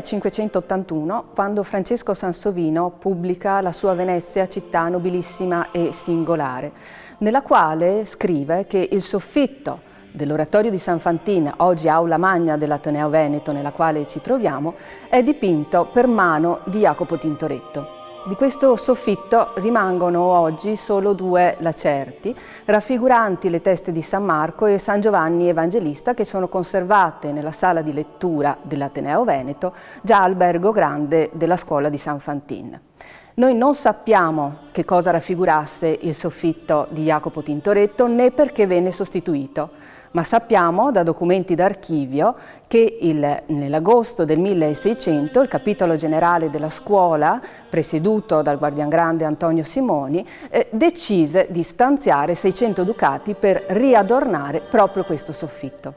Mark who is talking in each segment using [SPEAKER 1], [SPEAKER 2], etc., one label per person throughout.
[SPEAKER 1] 1581, quando Francesco Sansovino pubblica la sua Venezia, città nobilissima e singolare, nella quale scrive che il soffitto dell'oratorio di San Fantin, oggi aula magna dell'Ateneo Veneto nella quale ci troviamo, è dipinto per mano di Jacopo Tintoretto. Di questo soffitto rimangono oggi solo due lacerti, raffiguranti le teste di San Marco e San Giovanni Evangelista, che sono conservate nella sala di lettura dell'Ateneo Veneto, già albergo grande della scuola di San Fantin. Noi non sappiamo che cosa raffigurasse il soffitto di Jacopo Tintoretto né perché venne sostituito, ma sappiamo da documenti d'archivio che nell'agosto del 1600 il capitolo generale della scuola, presieduto dal guardian grande Antonio Simoni, decise di stanziare 600 ducati per riadornare proprio questo soffitto.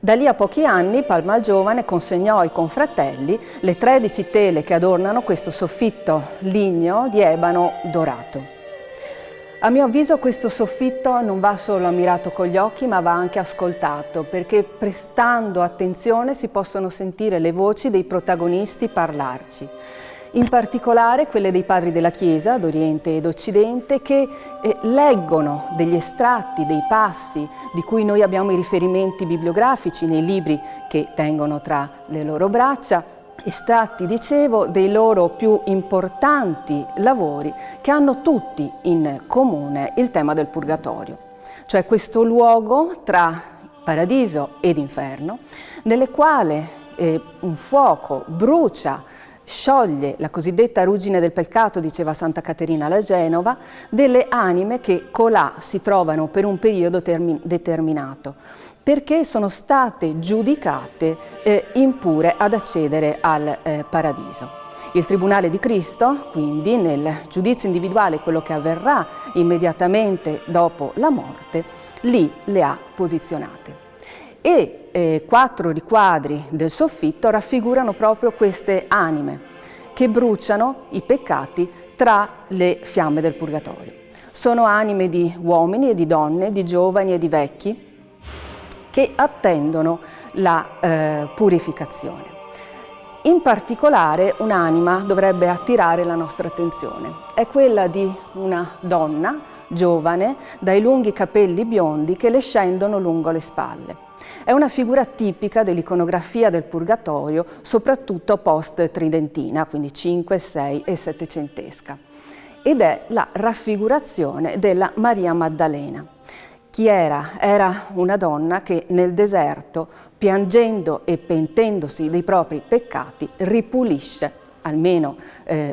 [SPEAKER 1] Da lì a pochi anni Palma il Giovane consegnò ai confratelli le 13 tele che adornano questo soffitto ligneo di ebano dorato. A mio avviso questo soffitto non va solo ammirato con gli occhi, ma va anche ascoltato, perché prestando attenzione si possono sentire le voci dei protagonisti parlarci. In particolare quelle dei padri della Chiesa, d'Oriente e d'Occidente, che leggono degli estratti, dei passi di cui noi abbiamo i riferimenti bibliografici nei libri che tengono tra le loro braccia, estratti, dicevo, dei loro più importanti lavori che hanno tutti in comune il tema del purgatorio, cioè questo luogo tra paradiso ed inferno, nelle quale un fuoco brucia, scioglie la cosiddetta ruggine del peccato, diceva Santa Caterina alla Genova, delle anime che colà si trovano per un periodo determinato, perché sono state giudicate impure ad accedere al paradiso. Il Tribunale di Cristo, quindi, nel giudizio individuale, quello che avverrà immediatamente dopo la morte, lì le ha posizionate. E 4 riquadri del soffitto raffigurano proprio queste anime che bruciano i peccati tra le fiamme del purgatorio. Sono anime di uomini e di donne, di giovani e di vecchi, che attendono la purificazione. In particolare un'anima dovrebbe attirare la nostra attenzione. È quella di una donna giovane, dai lunghi capelli biondi che le scendono lungo le spalle. È una figura tipica dell'iconografia del Purgatorio, soprattutto post-tridentina, quindi 5, 6 e settecentesca. Ed è la raffigurazione della Maria Maddalena. Chi era? Era una donna che nel deserto, piangendo e pentendosi dei propri peccati, ripulisce, almeno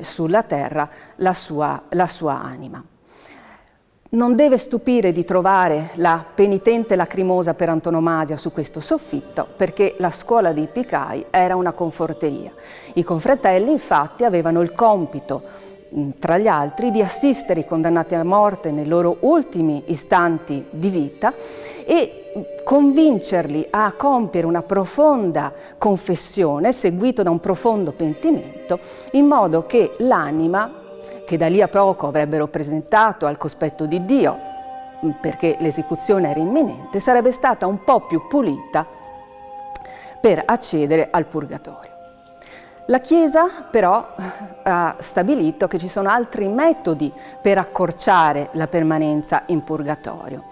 [SPEAKER 1] sulla terra, la sua anima. Non deve stupire di trovare la penitente lacrimosa per antonomasia su questo soffitto, perché la scuola dei Picai era una conforteria. I confratelli, infatti, avevano il compito, tra gli altri, di assistere i condannati a morte nei loro ultimi istanti di vita e convincerli a compiere una profonda confessione, seguito da un profondo pentimento, in modo che l'anima, che da lì a poco avrebbero presentato al cospetto di Dio, perché l'esecuzione era imminente, sarebbe stata un po' più pulita per accedere al purgatorio. La Chiesa però ha stabilito che ci sono altri metodi per accorciare la permanenza in purgatorio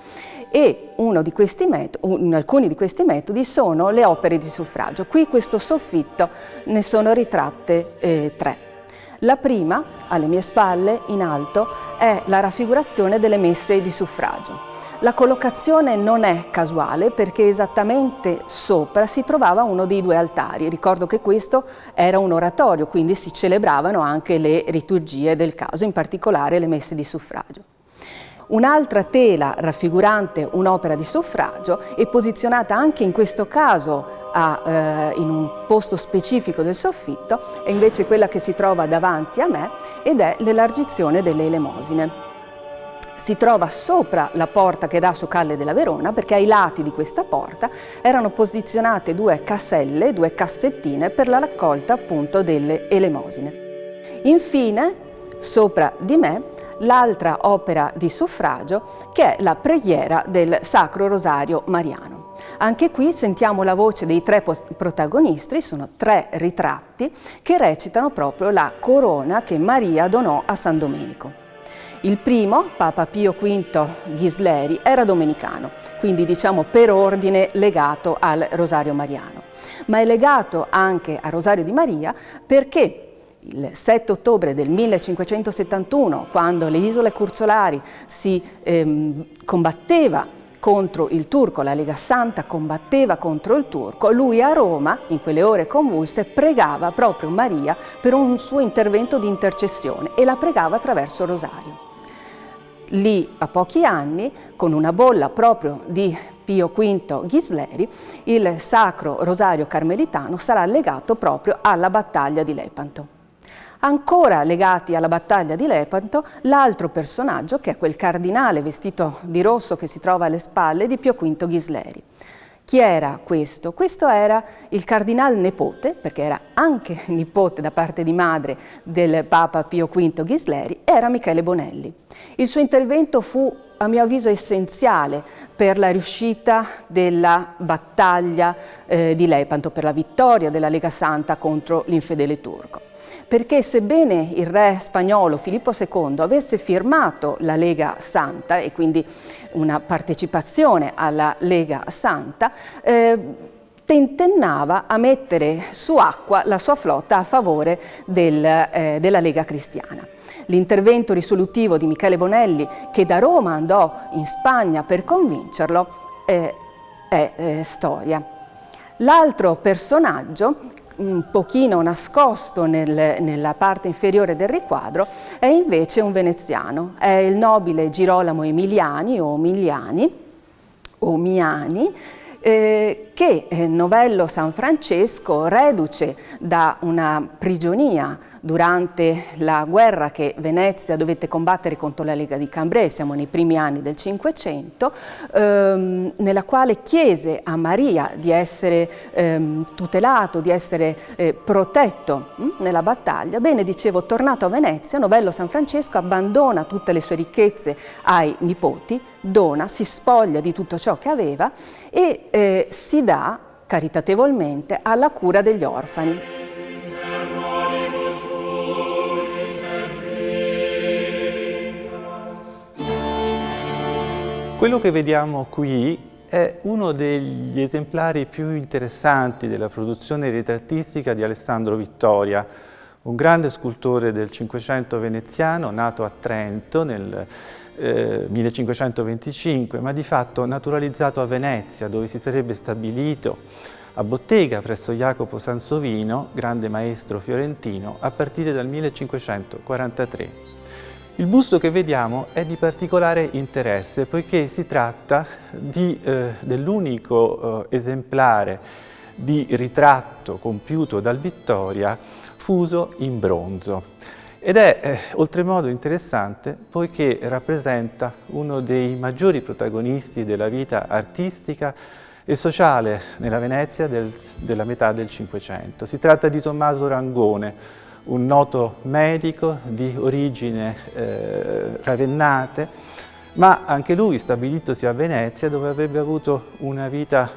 [SPEAKER 1] e alcuni di questi metodi sono le opere di suffragio. Qui questo soffitto ne sono ritratte 3. La prima, alle mie spalle, in alto, è la raffigurazione delle messe di suffragio. La collocazione non è casuale perché esattamente sopra si trovava uno dei 2 altari. Ricordo che questo era un oratorio, quindi si celebravano anche le liturgie del caso, in particolare le messe di suffragio. Un'altra tela raffigurante un'opera di suffragio è posizionata anche in questo caso in un posto specifico del soffitto, è invece quella che si trova davanti a me ed è l'elargizione delle elemosine. Si trova sopra la porta che dà su Calle della Verona, perché ai lati di questa porta erano posizionate 2 casselle, 2 cassettine per la raccolta appunto delle elemosine. Infine, sopra di me, l'altra opera di suffragio che è la preghiera del Sacro Rosario Mariano. Anche qui sentiamo la voce dei tre protagonisti, sono tre ritratti che recitano proprio la corona che Maria donò a San Domenico. Il primo, Papa Pio V Ghisleri, era domenicano, quindi diciamo per ordine legato al Rosario Mariano, ma è legato anche al Rosario di Maria perché il 7 ottobre del 1571, quando le isole Curzolari si combatteva contro il turco, la Lega Santa combatteva contro il turco, lui a Roma, in quelle ore convulse, pregava proprio Maria per un suo intervento di intercessione e la pregava attraverso il rosario. Lì, a pochi anni, con una bolla proprio di Pio V Ghisleri, il Sacro Rosario Carmelitano sarà legato proprio alla battaglia di Lepanto. Ancora legati alla battaglia di Lepanto, l'altro personaggio, che è quel cardinale vestito di rosso che si trova alle spalle di Pio V Ghisleri. Chi era questo? Questo era il cardinal nipote, perché era anche nipote da parte di madre del Papa Pio V Ghisleri, era Michele Bonelli. Il suo intervento fu, a mio avviso, essenziale per la riuscita della battaglia di Lepanto, per la vittoria della Lega Santa contro l'infedele turco. Perché sebbene il re spagnolo Filippo II avesse firmato la Lega Santa e quindi una partecipazione alla Lega Santa, tentennava a mettere su acqua la sua flotta a favore della Lega Cristiana. L'intervento risolutivo di Michele Bonelli, che da Roma andò in Spagna per convincerlo, è storia. L'altro personaggio, un pochino nascosto nella parte inferiore del riquadro, è invece un veneziano, è il nobile Girolamo Emiliani o Miani, che Novello San Francesco, reduce da una prigionia durante la guerra che Venezia dovette combattere contro la Lega di Cambrai, siamo nei primi anni del Cinquecento, nella quale chiese a Maria di essere tutelato, di essere protetto nella battaglia. Bene, dicevo, tornato a Venezia, Novello San Francesco abbandona tutte le sue ricchezze ai nipoti, dona, si spoglia di tutto ciò che aveva e si dà caritatevolmente alla cura degli orfani.
[SPEAKER 2] Quello che vediamo qui è uno degli esemplari più interessanti della produzione ritrattistica di Alessandro Vittoria, un grande scultore del Cinquecento veneziano, nato a Trento nel 1525, ma di fatto naturalizzato a Venezia, dove si sarebbe stabilito a bottega presso Jacopo Sansovino, grande maestro fiorentino, a partire dal 1543. Il busto che vediamo è di particolare interesse poiché si tratta dell'unico esemplare di ritratto compiuto dal Vittoria fuso in bronzo. Ed è oltremodo interessante poiché rappresenta uno dei maggiori protagonisti della vita artistica e sociale nella Venezia della metà del Cinquecento. Si tratta di Tommaso Rangone, un noto medico di origine ravennate, ma anche lui stabilitosi a Venezia, dove avrebbe avuto una vita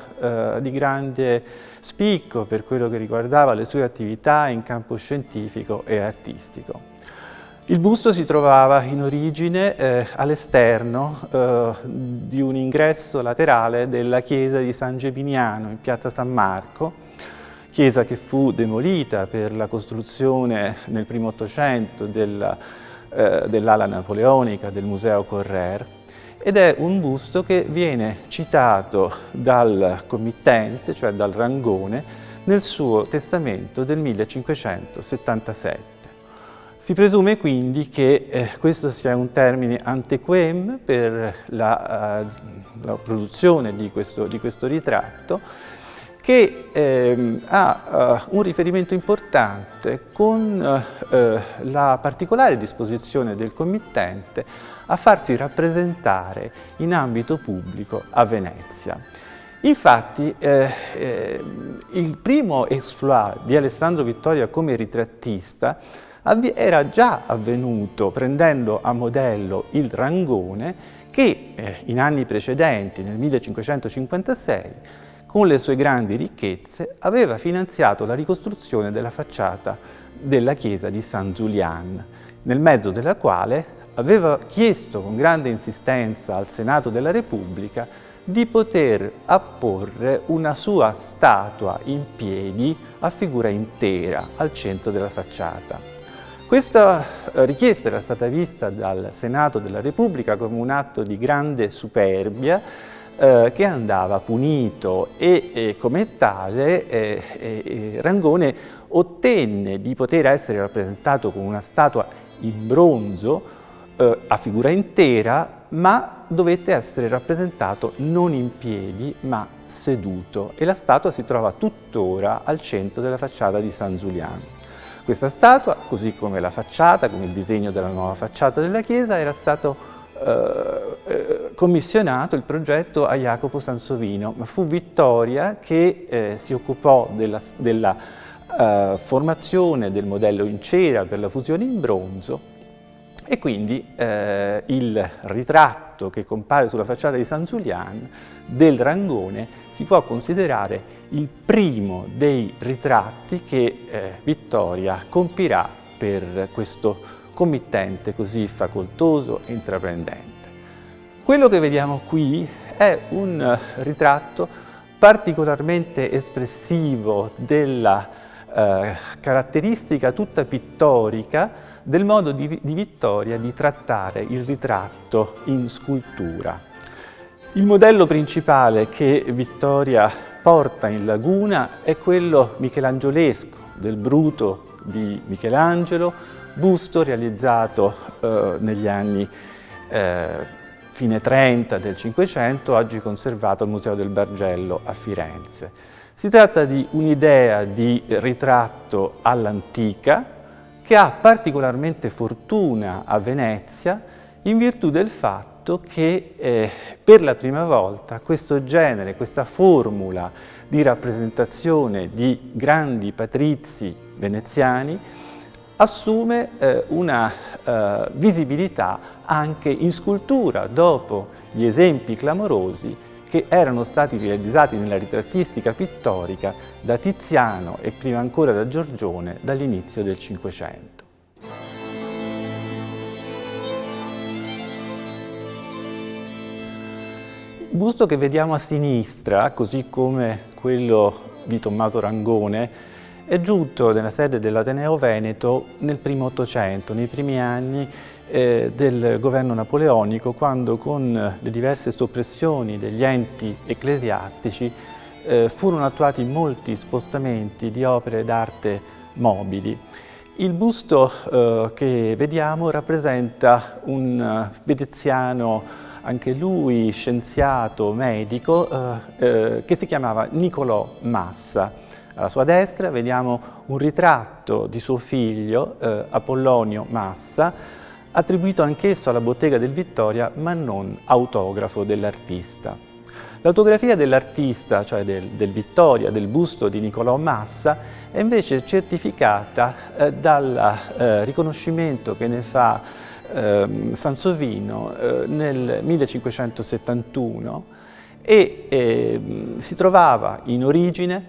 [SPEAKER 2] di grande spicco per quello che riguardava le sue attività in campo scientifico e artistico. Il busto si trovava in origine all'esterno di un ingresso laterale della chiesa di San Geminiano in piazza San Marco, chiesa che fu demolita per la costruzione nel primo Ottocento dell'ala napoleonica del Museo Correr, ed è un busto che viene citato dal committente, cioè dal Rangone, nel suo testamento del 1577. Si presume quindi che questo sia un termine antequem per la produzione di questo ritratto, che ha un riferimento importante con la particolare disposizione del committente a farsi rappresentare in ambito pubblico a Venezia. Infatti il primo exploit di Alessandro Vittoria come ritrattista era già avvenuto prendendo a modello il Rangone che in anni precedenti, nel 1556, con le sue grandi ricchezze, aveva finanziato la ricostruzione della facciata della chiesa di San Zulian, nel mezzo della quale aveva chiesto con grande insistenza al Senato della Repubblica di poter apporre una sua statua in piedi a figura intera al centro della facciata. Questa richiesta era stata vista dal Senato della Repubblica come un atto di grande superbia che andava punito e come tale Rangone ottenne di poter essere rappresentato con una statua in bronzo a figura intera, ma dovette essere rappresentato non in piedi ma seduto, e la statua si trova tuttora al centro della facciata di San Zulian. Questa statua, così come la facciata, come il disegno della nuova facciata della chiesa, era stato commissionato il progetto a Jacopo Sansovino, ma fu Vittoria che si occupò della formazione del modello in cera per la fusione in bronzo, e quindi il ritratto che compare sulla facciata di San Zulian del Rangone si può considerare il primo dei ritratti che Vittoria compirà per questo committente così facoltoso e intraprendente. Quello che vediamo qui è un ritratto particolarmente espressivo della caratteristica tutta pittorica del modo di Vittoria di trattare il ritratto in scultura. Il modello principale che Vittoria porta in laguna è quello michelangiolesco del Bruto di Michelangelo, busto realizzato negli anni fine 30 del Cinquecento, oggi conservato al Museo del Bargello a Firenze. Si tratta di un'idea di ritratto all'antica che ha particolarmente fortuna a Venezia in virtù del fatto che per la prima volta questo genere, questa formula di rappresentazione di grandi patrizi veneziani assume una visibilità anche in scultura, dopo gli esempi clamorosi che erano stati realizzati nella ritrattistica pittorica da Tiziano e prima ancora da Giorgione dall'inizio del Cinquecento. Il busto che vediamo a sinistra, così come quello di Tommaso Rangone, è giunto nella sede dell'Ateneo Veneto nel primo Ottocento, nei primi anni del governo napoleonico, quando con le diverse soppressioni degli enti ecclesiastici furono attuati molti spostamenti di opere d'arte mobili. Il busto che vediamo rappresenta un veneziano, anche lui scienziato, medico, che si chiamava Niccolò Massa. Alla sua destra vediamo un ritratto di suo figlio, Apollonio Massa, attribuito anch'esso alla bottega del Vittoria, ma non autografo dell'artista. L'autografia dell'artista, cioè del Vittoria, del busto di Niccolò Massa, è invece certificata dal riconoscimento che ne fa Sansovino nel 1571 e si trovava in origine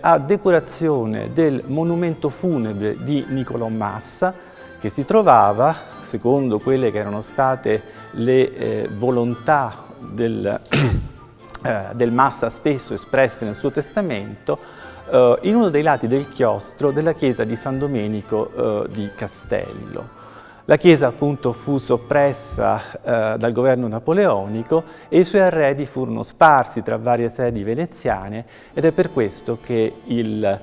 [SPEAKER 2] a decorazione del monumento funebre di Niccolò Massa, che si trovava, secondo quelle che erano state le volontà del Massa stesso espresse nel suo testamento, in uno dei lati del chiostro della chiesa di San Domenico di Castello. La chiesa appunto fu soppressa dal governo napoleonico e i suoi arredi furono sparsi tra varie sedi veneziane, ed è per questo che il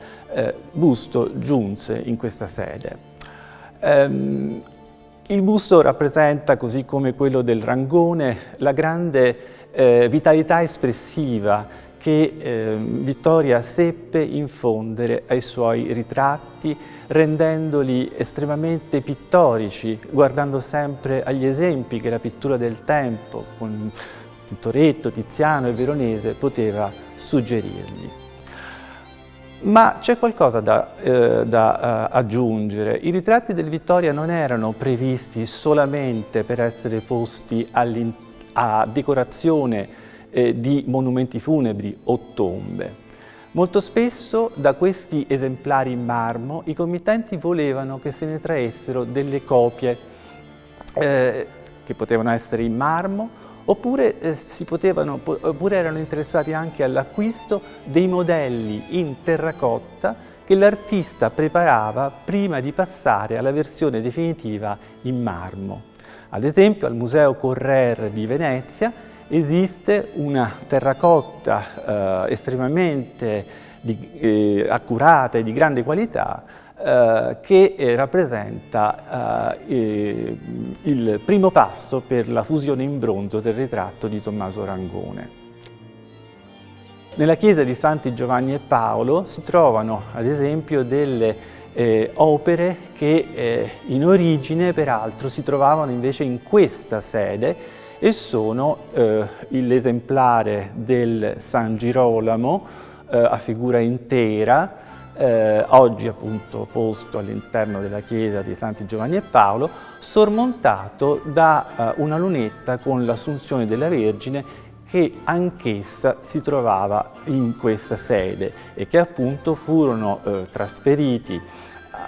[SPEAKER 2] busto giunse in questa sede. Il busto rappresenta, così come quello del Rangone, la grande vitalità espressiva che Vittoria seppe infondere ai suoi ritratti, rendendoli estremamente pittorici, guardando sempre agli esempi che la pittura del tempo, con Tintoretto, Tiziano e Veronese, poteva suggerirgli. Ma c'è qualcosa da aggiungere. I ritratti del Vittoria non erano previsti solamente per essere posti a decorazione di monumenti funebri o tombe. Molto spesso da questi esemplari in marmo i committenti volevano che se ne traessero delle copie che potevano essere in marmo, oppure erano interessati anche all'acquisto dei modelli in terracotta che l'artista preparava prima di passare alla versione definitiva in marmo. Ad esempio, al Museo Correr di Venezia esiste una terracotta estremamente accurata e di grande qualità che rappresenta il primo passo per la fusione in bronzo del ritratto di Tommaso Rangone. Nella chiesa di Santi Giovanni e Paolo si trovano ad esempio delle opere che in origine peraltro si trovavano invece in questa sede e sono l'esemplare del San Girolamo a figura intera, oggi appunto posto all'interno della chiesa di Santi Giovanni e Paolo, sormontato da una lunetta con l'Assunzione della Vergine che anch'essa si trovava in questa sede e che appunto furono trasferiti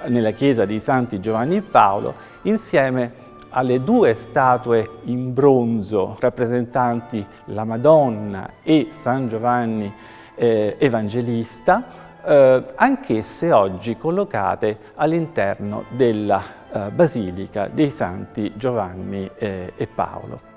[SPEAKER 2] nella chiesa di Santi Giovanni e Paolo insieme alle due statue in bronzo rappresentanti la Madonna e San Giovanni Evangelista, anch'esse oggi collocate all'interno della Basilica dei Santi Giovanni e Paolo.